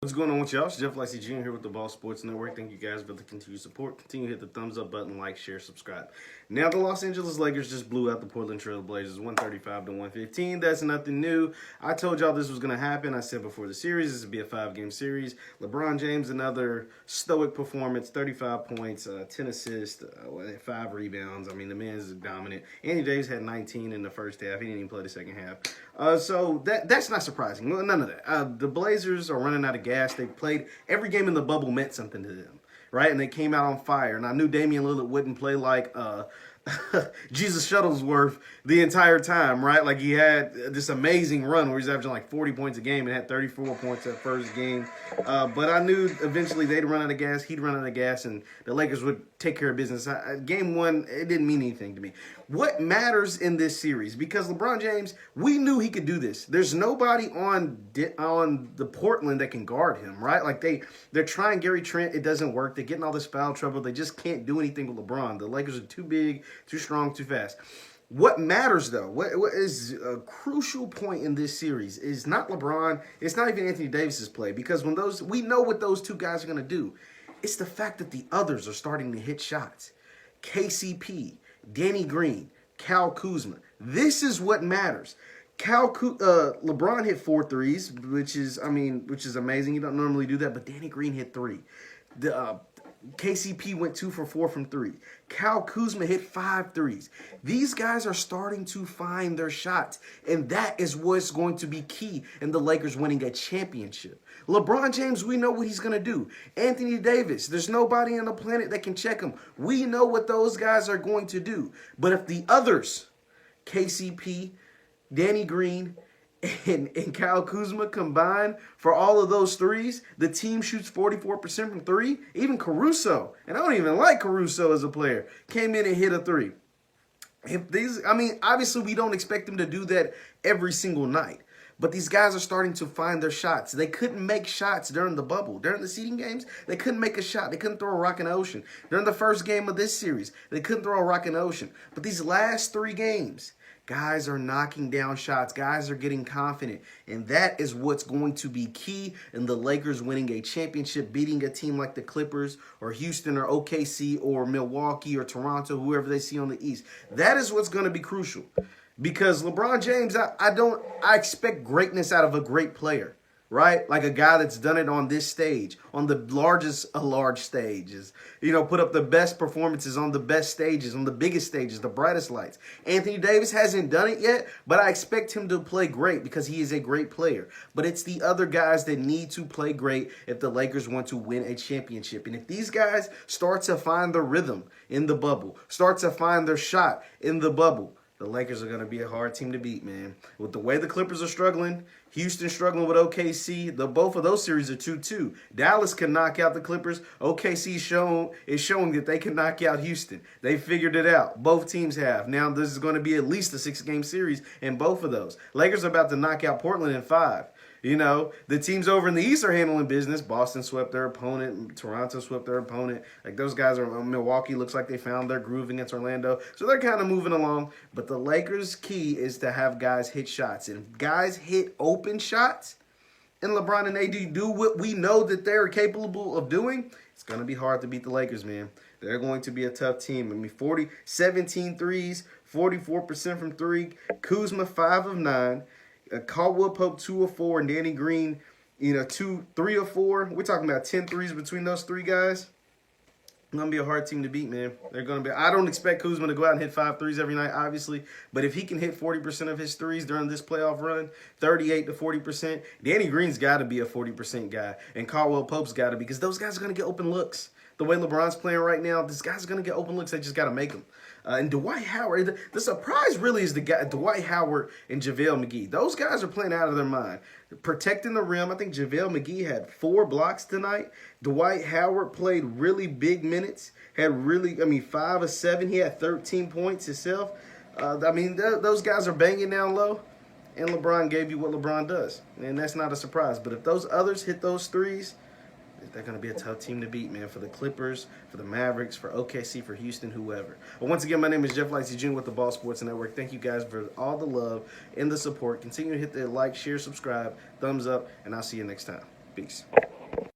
What's going on with y'all? It's Jeff Lightsy Jr. here with the Ball Sports Network. Thank you guys for the continued support. Continue to hit the thumbs up button, like, share, subscribe. Now the Los Angeles Lakers just blew out the Portland Trail Blazers 135-115. That's nothing new. I told y'all this was going to happen. I said before the series, this would be a 5-game series. LeBron James, another stoic performance, 35 points, 10 assists, 5 rebounds. I mean, the man is dominant. Anthony Davis had 19 in the first half. He didn't even play the second half. So that's not surprising. Well, none of that. The Blazers are running out of gas. They played every game in the bubble meant something to them, right? And they came out on fire. And I knew Damian Lillard wouldn't play like Jesus Shuttlesworth the entire time, right? Like he had this amazing run where he's averaging like 40 points a game and had 34 points that first game. But I knew eventually they'd run out of gas, he'd run out of gas, and the Lakers would take care of business. Game one, it didn't mean anything to me. What matters in this series? Because LeBron James, we knew he could do this. There's nobody on the Portland that can guard him, right? Like they're trying Gary Trent, it doesn't work. They're getting all this foul trouble. They just can't do anything with LeBron. The Lakers are too big, too strong, too fast. What matters, though, what is a crucial point in this series is not LeBron. It's not even Anthony Davis's play, because when we know what those two guys are going to do. It's the fact that the others are starting to hit shots. KCP, Danny Green, Kyle Kuzma. This is what matters. LeBron hit 4 threes, which is amazing. You don't normally do that, but Danny Green hit 3. KCP went 2 for 4 from 3. Kyle Kuzma hit 5 threes. These guys are starting to find their shots, and that is what's going to be key in the Lakers winning a championship. LeBron James, we know what he's going to do. Anthony Davis, there's nobody on the planet that can check him. We know what those guys are going to do. But if the others, KCP, Danny Green, and Kyle Kuzma combined for all of those threes, the team shoots 44% from 3. Even Caruso, and I don't even like Caruso as a player, came in and hit a 3. Obviously we don't expect them to do that every single night. But these guys are starting to find their shots. They couldn't make shots during the bubble. During the seeding games, they couldn't make a shot. They couldn't throw a rock in the ocean. During the first game of this series, they couldn't throw a rock in the ocean. But these last 3 games, guys are knocking down shots. Guys are getting confident. And that is what's going to be key in the Lakers winning a championship, beating a team like the Clippers or Houston or OKC or Milwaukee or Toronto, whoever they see on the East. That is what's going to be crucial. Because LeBron James, I expect greatness out of a great player, right? Like a guy that's done it on this stage, on the largest of large stages. Put up the best performances on the best stages, on the biggest stages, the brightest lights. Anthony Davis hasn't done it yet, but I expect him to play great because he is a great player. But it's the other guys that need to play great if the Lakers want to win a championship. And if these guys start to find the rhythm in the bubble, start to find their shot in the bubble, the Lakers are going to be a hard team to beat, man. With the way the Clippers are struggling, Houston struggling with OKC, both of those series are 2-2. Dallas can knock out the Clippers. OKC is showing that they can knock out Houston. They figured it out. Both teams have. Now this is going to be at least a 6-game series in both of those. Lakers are about to knock out Portland in 5. The teams over in the East are handling business. Boston swept their opponent. Toronto swept their opponent. Like those guys are, Milwaukee looks like they found their groove against Orlando. So they're kind of moving along. But the Lakers' key is to have guys hit shots. And if guys hit open shots, and LeBron and AD do what we know that they're capable of doing, it's going to be hard to beat the Lakers, man. They're going to be a tough team. 17 threes, 44% from 3. Kuzma, 5 of 9. Caldwell Pope 2 of 4, and Danny Green, 3 of 4. We're talking about 10 threes between those 3 guys. It's going to be a hard team to beat, man. I don't expect Kuzma to go out and hit 5 threes every night, obviously. But if he can hit 40% of his threes during this playoff run, 38 to 40%, Danny Green's got to be a 40% guy. And Caldwell Pope's got to be, because those guys are going to get open looks. The way LeBron's playing right now, this guy's going to get open looks. They just got to make them. And Dwight Howard, the surprise really is the guy, Dwight Howard and JaVale McGee. Those guys are playing out of their mind. Protecting the rim. I think JaVale McGee had 4 blocks tonight. Dwight Howard played really big minutes. Had 5 of 7. He had 13 points himself. Those guys are banging down low. And LeBron gave you what LeBron does. And that's not a surprise. But if those others hit those threes, they're going to be a tough team to beat, man, for the Clippers, for the Mavericks, for OKC, for Houston, whoever. But once again, my name is Jeff Lightsy Jr. with the Ball Sports Network. Thank you guys for all the love and the support. Continue to hit the like, share, subscribe, thumbs up, and I'll see you next time. Peace.